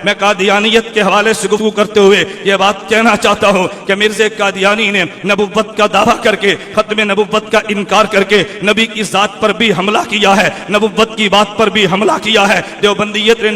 میں قادیانیت کے حوالے سے گفتگو کرتے ہوئے یہ بات کہنا چاہتا ہوں کہ مرزا قادیانی نے نبوت کا دعویٰ کر کے ختم نبوت کا انکار کر کے نبی کی ذات پر بھی حملہ کیا ہے، نبوت کی بات پر بھی حملہ کیا ہے۔ دیوبندیت نے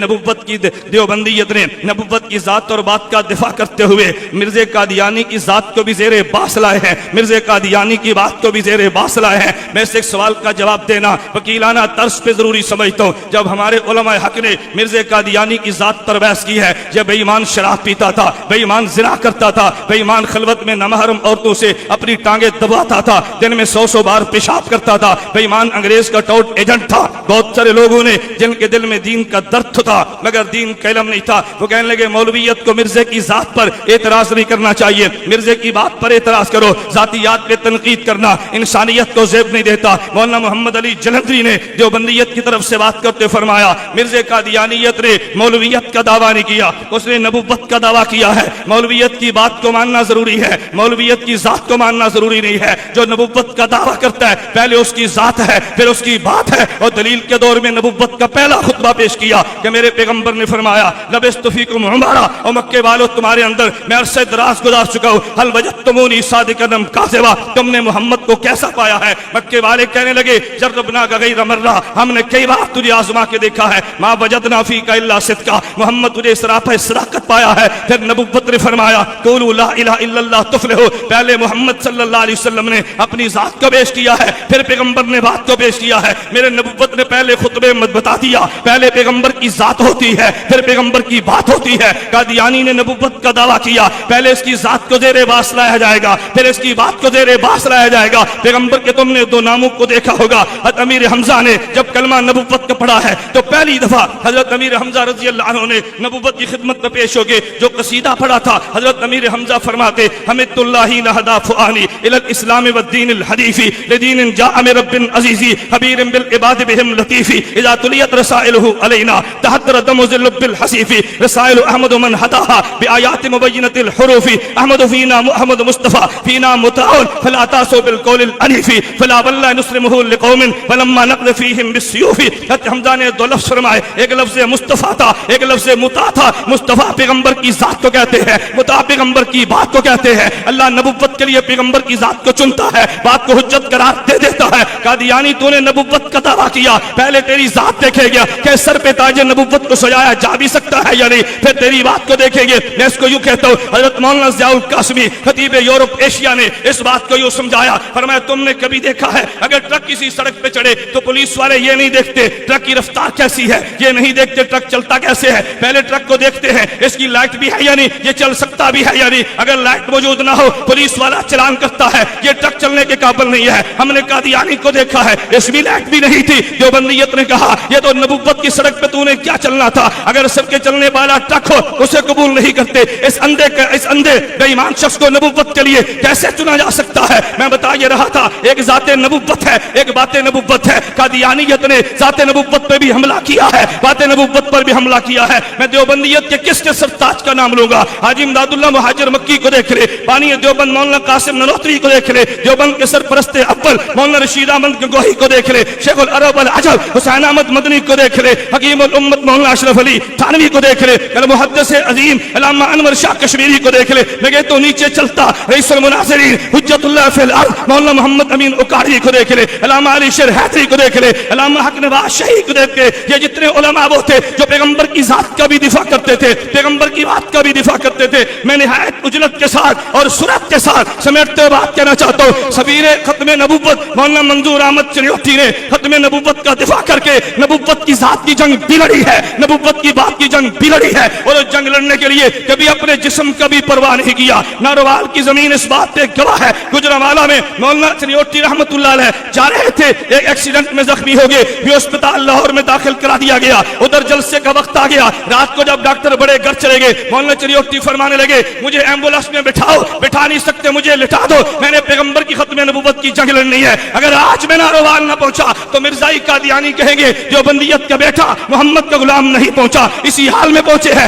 نبوت کی ذات اور بات کا دفاع کرتے ہوئے مرزا قادیانی کی ذات کو بھی زیر باس لائے ہیں، مرزا قادیانی کی بات کو بھی زیر باس لائے ہیں۔ میں اس ایک سوال کا جواب دینا وکیلانہ طرز پہ ضروری سمجھتا ہوں۔ جب ہمارے علماء حق نے مرزا قادیانی کی ذات پر بحث کی ہے، جب بے ایمان شراب پیتا تھا، بے ایمان زنا کرتا تھا، بے ایمان خلوت میں نامحرم عورتوں سے اپنی ٹانگیں دباتا تھا، دن میں 100 بار پیشاب کرتا تھا، بے ایمان انگریز کا ٹاؤٹ ایجنٹ تھا۔ بہت سارے لوگوں نے جن کے دل میں دین کا درد تھا مگر دین کا علم نہیں تھا، وہ کہنے لگے مولویت کو مرزا کی ذات پر اعتراض نہیں کرنا چاہیے، مرزا کی بات پر اعتراض کرو، ذاتیات پہ تنقید کرنا انسانیت کو زیب نہیں دیتا۔ مولانا محمد علی جلندری نے دیوبندیت کی طرف سے بات کرتے فرمایا مرزا قادیانیت نے مولویت کا دعویٰ نہیں کیا، اس نے نبوت کا دعویٰ کیا ہے۔ مولویت کی بات کو ماننا ضروری ہے، مولویت کی ذات کو ماننا ضروری نہیں ہے۔ جو نبوت کا دعویٰ کرتا ہے پہلے اس کی ذات ہے پھر اس کی بات ہے، اور دلیل کے دور میں نبوت کا پہلا خطبہ پیش کیا کہ میرے پیغمبر نے فرمایا لبثت فیکم عمرا، اور مکے والوں تمہارے اندر میں عرصہ دراز گزار چکا ہوں، حل وجدتمونی صادقا ام کاذبا، تم نے محمد کو کیسا پایا ہے؟ مکے والے کہنے لگے جربنا غیر مرہ، ہم نے کئی بار تجھے آزما کے دیکھا ہے، ما وجدنا فیک الا صدقا، محمد تجھے سراپا صداقت پایا ہے۔ پھر نبوت نے فرمایا قولوا لا الہ الا اللہ تفلحوا، پہلے محمد صلی اللہ علیہ وسلم نے اپنی ذات کو پیش کیا ہے پھر پیغمبر نے بات کو پیش کیا ہے۔ میرے نبوت نے پہلے خطبے میں بتا دیا پہلے پیغمبر کی ذات ہوتی ہے پھر پیغمبر کی بات ہوتی ہے۔ قادیانی نے نبوت کا دعویٰ کیا پہلے اس کی ذات کو زیر باس لایا جائے گا پھر اس کی بات کو زیر باس لایا جائے گا۔ پیغمبر کے تم نے دو ناموں کو دیکھا ہوگا، حضرت امیر حمزہ نے جب کلمہ نبوت کا پڑھا ہے تو پہلی دفعہ حضرت امیر حمزہ رضی اللہ عنہ نے نبوت کی خدمت میں پیش ہو کے جو قصیدہ پڑھا تھا، حضرت امیر حمزہ فرماتے حمدت اللہ نہدا فؤانی الی الاسلام والدین الحنیف لدین جاء من رب عزیز خبیر بالعباد بهم لطیف اذا تلیت رسائلہ علینا تحضر دم ذلب الحسیف رسائل احمد من هداها بآیات مبینۃ الحروف احمد فینا محمد مصطفیٰ فینا متعاون فلا تاسوا بالقول العنیف فلا واللہ نسلمہ لقوم فلما نقض فیہم بالسیوف۔ حضرت حمزہ نے دو لفظ فرمائے، ایک لفظ مصطفیٰ تھا ایک لفظ مطاع تھا۔ مصطفیٰ پیغمبر کی ذات کو کہتے ہیں، مطاع پیغمبر کی بات کو کہتے ہیں۔ اللہ نبوت کے لیے پیغمبر کی ذات کو چنتا ہے، بات کو حجت قرار دے دیتا ہے۔ قادیانی تو نے نبوت کا دعویٰ کیا پہلے تیری ذات دیکھے گیا کہ سر پہ تاج نبوت کو سجایا جا بھی سکتا ہے یا نہیں، پھر تیری بات کو دیکھیں گے۔ میں اس کو یوں کہتا ہوں، حضرت مولانا ضیاء القاسمی خطیب یورپ ایشیا نے اس بات کو یوں سمجھایا، فرمایا تم نے کبھی دیکھا ہے اگر ٹرک کسی سڑک پہ چڑھے تو پولیس والے یہ نہیں دیکھتے ٹرک کی رفتار کیسی ہے، یہ نہیں دیکھتے ٹرک چلتا کیسے ہے، پہلے ٹرک کو دیکھتے ہیں اس کی لائٹ بھی ہے یا نہیں، یہ چل سکتا بھی ہے یا نہیں۔ اگر لائٹ موجود نہ ہو پولیس والا چلان کرتا ہے، یہ ٹرک چلنے کے قابل نہیں ہے۔ ہم نے قادیانی کو دیکھا ہے اس میں لائٹ بھی نہیں تھی، دیوبندیت نے کہا یہ تو نبوت کی سڑک پہ تو نے کیا چلنا تھا، اگر سب کے چلنے والا ٹرک ہو اسے قبول نہیں کرتے۔ اس اندھے بے ایمان شخص کو نبوت کے لیے کیسے چنا جا سکتا ہے؟ میں بتا یہ رہا تھا ایک ذات نبوت ہے ایک بات نبوت ہے۔ قادیانیت نے ذات نبوت پہ بھی حملہ کیا ہے، بات نبوت پر بھی حملہ کیا ہے۔ میں دیوبندیت کے کس کے سرتاج کا نام لوں گا؟ حاجی امداد اللہ مہاجر مکی کو دیکھ لے، بانی دیوبند مولانا قاسم ننوتری کو دیکھ لے، دیوبند کے سرپرست اول مولانا رشید احمد گنگوہی کو دیکھ لے، شیخ العرب العجب حسین احمد مدنی کو دیکھ لے، حکیم الامت مولانا اشرف علی تھانوی کو دیکھ لے، محدث عظیم علامہ انور شاہ کشمیری کو دیکھ لے، لگے تو نیچے چلتا رئیس المناظرین حجت اللہ فی الارض مولانا محمد امین اکاڑی کو دیکھ لے، علامہ علی شیر حیدری کو دیکھ لے، علامہ حق نواز شاہی کو دیکھ لے۔ یہ جتنے علماء وہ تھے جو پیغمبر کی ذات کا بھی دفاع کرتے تھے، پیغمبر کی بات کا بھی دفاع کرتے تھے۔ میں نہایت اجلت کے ساتھ اور سرعت کے ساتھ سمیٹتے ہوئے بات کہنا چاہتا ہوں، سفیر ختم نبوت مولانا منظور احمد چریوٹی نے ختم نبوت کا دفاع کر کے نبوت کی ذات کی جنگ بھی لڑی ہے، نبوت کی بات کی جنگ بھی لڑی ہے، اور اس جنگ لڑنے کے لیے کبھی اپنے جسم کا بھی پرواہ نہیں کیا۔ ناروال کی زمین اس بات پہ گواہ ہے، گجرانوالہ میں مولانا چریوٹی رحمت اللہ علیہ جا رہے تھے، ایک ایکسیڈنٹ میں زخمی ہو گئے، بھی اسپتال لاہور میں داخل کرا دیا گیا، ادھر جلسے کا وقت آ گیا، رات کو جب ڈاکٹر بڑے گھر چلے گئے، مولانا چریوٹی فرمانے لگے مجھے ایمبولینس میں بٹھاؤ، بٹھا نہیں سکتے مجھے لٹا دو، میں نے پیغمبر کی ختم نبوت کی جنگ لڑنی ہے۔ اگر آج میں ناروال نہ پہنچا تو مرزائی قادیانی کہیں گے دیوبندیت کا بیٹا محمد کا غلام نہیں پہنچا، اسی حال میں پہنچے ہیں۔